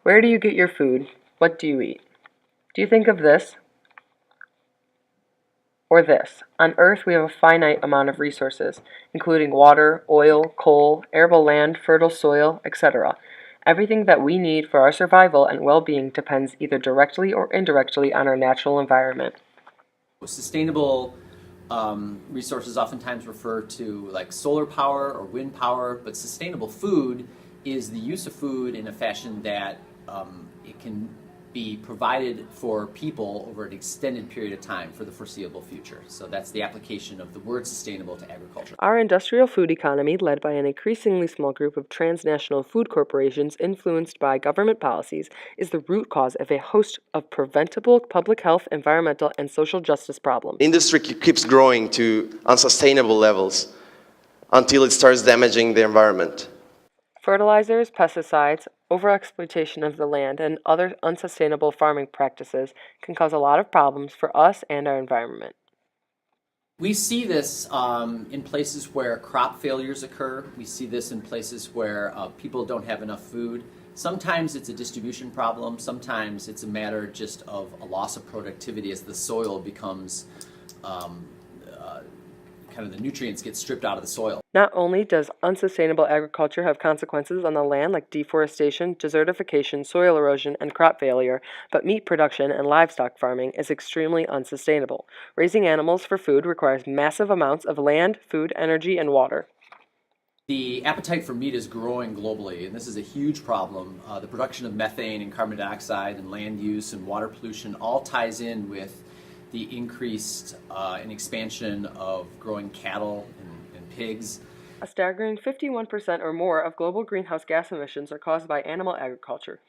Where do you get your food? What do you eat? Do you think of this or this? On Earth, we have a finite amount of resources, including water, oil, coal, arable land, fertile soil, etc. Everything that we need for our survival and well-being depends either directly or indirectly on our natural environment. Sustainable resources oftentimes refer to like solar power or wind power, but sustainable food is the use of food in a fashion that it can be provided for people over an extended period of time for the foreseeable future. So that's the application of the word sustainable to agriculture. Our industrial food economy, led by an increasingly small group of transnational food corporations influenced by government policies, is the root cause of a host of preventable public health, environmental, and social justice problems. Industry keeps growing to unsustainable levels until it starts damaging the environment. Fertilizers, pesticides, overexploitation of the land, and other unsustainable farming practices can cause a lot of problems for us and our environment. We see this in places where crop failures occur. We see this in places where people don't have enough food. Sometimes it's a distribution problem. Sometimes it's a matter just of a loss of productivity as the soil becomes kind of the nutrients get stripped out of the soil. Not only does unsustainable agriculture have consequences on the land like deforestation, desertification, soil erosion, and crop failure, but meat production and livestock farming is extremely unsustainable. Raising animals for food requires massive amounts of land, food, energy, and water. The appetite for meat is growing globally, and this is a huge problem. The production of methane and carbon dioxide and land use and water pollution all ties in with the increased and expansion of growing cattle and pigs. A staggering 51% or more of global greenhouse gas emissions are caused by animal agriculture.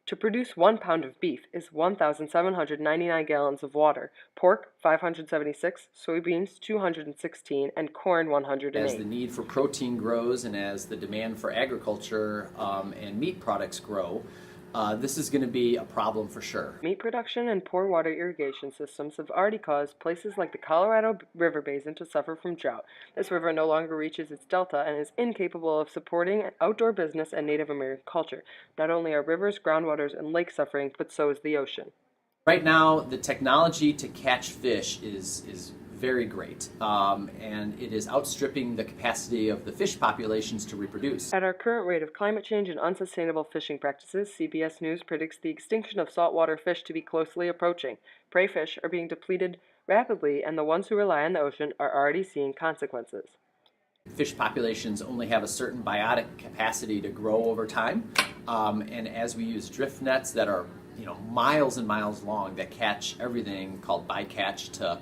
To produce 1 pound of beef is 1,799 gallons of water, pork 576, soybeans 216, and corn 108. As the need for protein grows and as the demand for agriculture and meat products grow, this is going to be a problem for sure. Meat production and poor water irrigation systems have already caused places like the Colorado River Basin to suffer from drought. This river no longer reaches its delta and is incapable of supporting outdoor business and Native American culture. Not only are rivers, groundwaters, and lakes suffering, but so is the ocean. Right now, the technology to catch fish is very great, and it is outstripping the capacity of the fish populations to reproduce. At our current rate of climate change and unsustainable fishing practices, CBS News predicts the extinction of saltwater fish to be closely approaching. Prey fish are being depleted rapidly, and the ones who rely on the ocean are already seeing consequences. Fish populations only have a certain biotic capacity to grow over time, and as we use drift nets that are miles and miles long that catch everything called bycatch to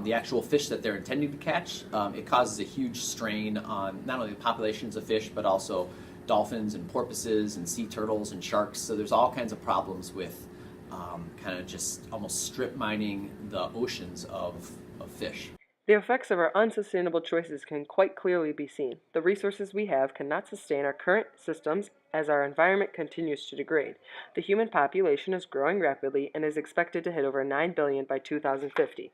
the actual fish that they're intending to catch, it causes a huge strain on not only the populations of fish, but also dolphins and porpoises and sea turtles and sharks. So there's all kinds of problems with kind of just almost strip mining the oceans of fish. The effects of our unsustainable choices can quite clearly be seen. The resources we have cannot sustain our current systems as our environment continues to degrade. The human population is growing rapidly and is expected to hit over 9 billion by 2050.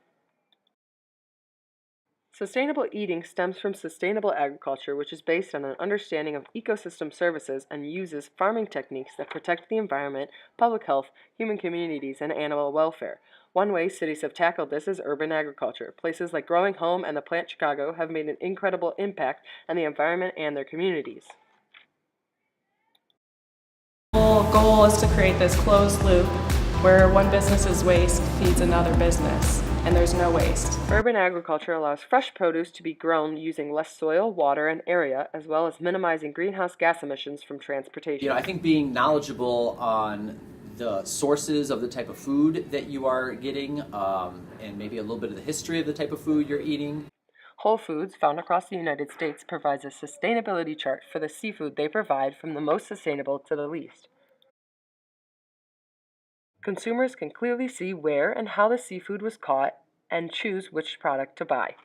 Sustainable eating stems from sustainable agriculture, which is based on an understanding of ecosystem services and uses farming techniques that protect the environment, public health, human communities, and animal welfare. One way cities have tackled this is urban agriculture. Places like Growing Home and the Plant Chicago have made an incredible impact on the environment and their communities. The whole goal is to create this closed loop where one business's waste feeds another business, and there's no waste. Urban agriculture allows fresh produce to be grown using less soil, water, and area, as well as minimizing greenhouse gas emissions from transportation. I think being knowledgeable on the sources of the type of food that you are getting, and maybe a little bit of the history of the type of food you're eating. Whole Foods, found across the United States, provides a sustainability chart for the seafood they provide from the most sustainable to the least. Consumers can clearly see where and how the seafood was caught and choose which product to buy.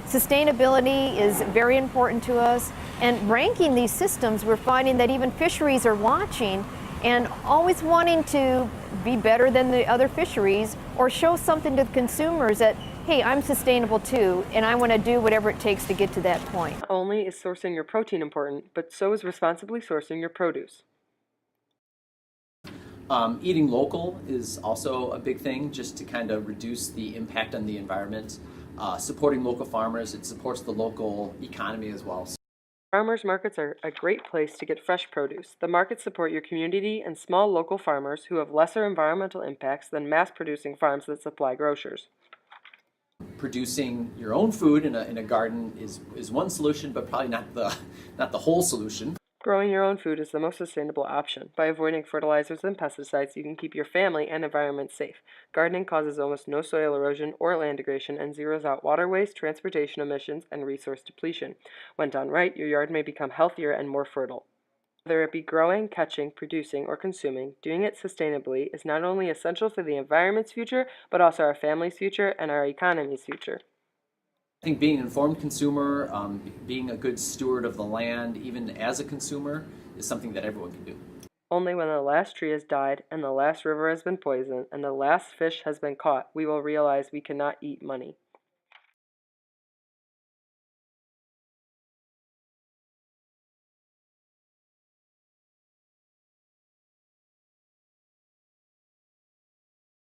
Sustainability is very important to us, and ranking these systems, we're finding that even fisheries are watching and always wanting to be better than the other fisheries or show something to the consumers that, hey, I'm sustainable too, and I want to do whatever it takes to get to that point. Not only is sourcing your protein important, but so is responsibly sourcing your produce. Eating local is also a big thing, just to kind of reduce the impact on the environment. Supporting local farmers, it supports the local economy as well. Farmers markets are a great place to get fresh produce. The markets support your community and small local farmers who have lesser environmental impacts than mass-producing farms that supply grocers. Producing your own food in a garden is one solution, but probably not the whole solution. Growing your own food is the most sustainable option. By avoiding fertilizers and pesticides, you can keep your family and environment safe. Gardening causes almost no soil erosion or land degradation and zeroes out water waste, transportation emissions, and resource depletion. When done right, your yard may become healthier and more fertile. Whether it be growing, catching, producing, or consuming, doing it sustainably is not only essential for the environment's future, but also our family's future and our economy's future. I think being an informed consumer, being a good steward of the land, even as a consumer, is something that everyone can do. Only when the last tree has died, and the last river has been poisoned, and the last fish has been caught, we will realize we cannot eat money.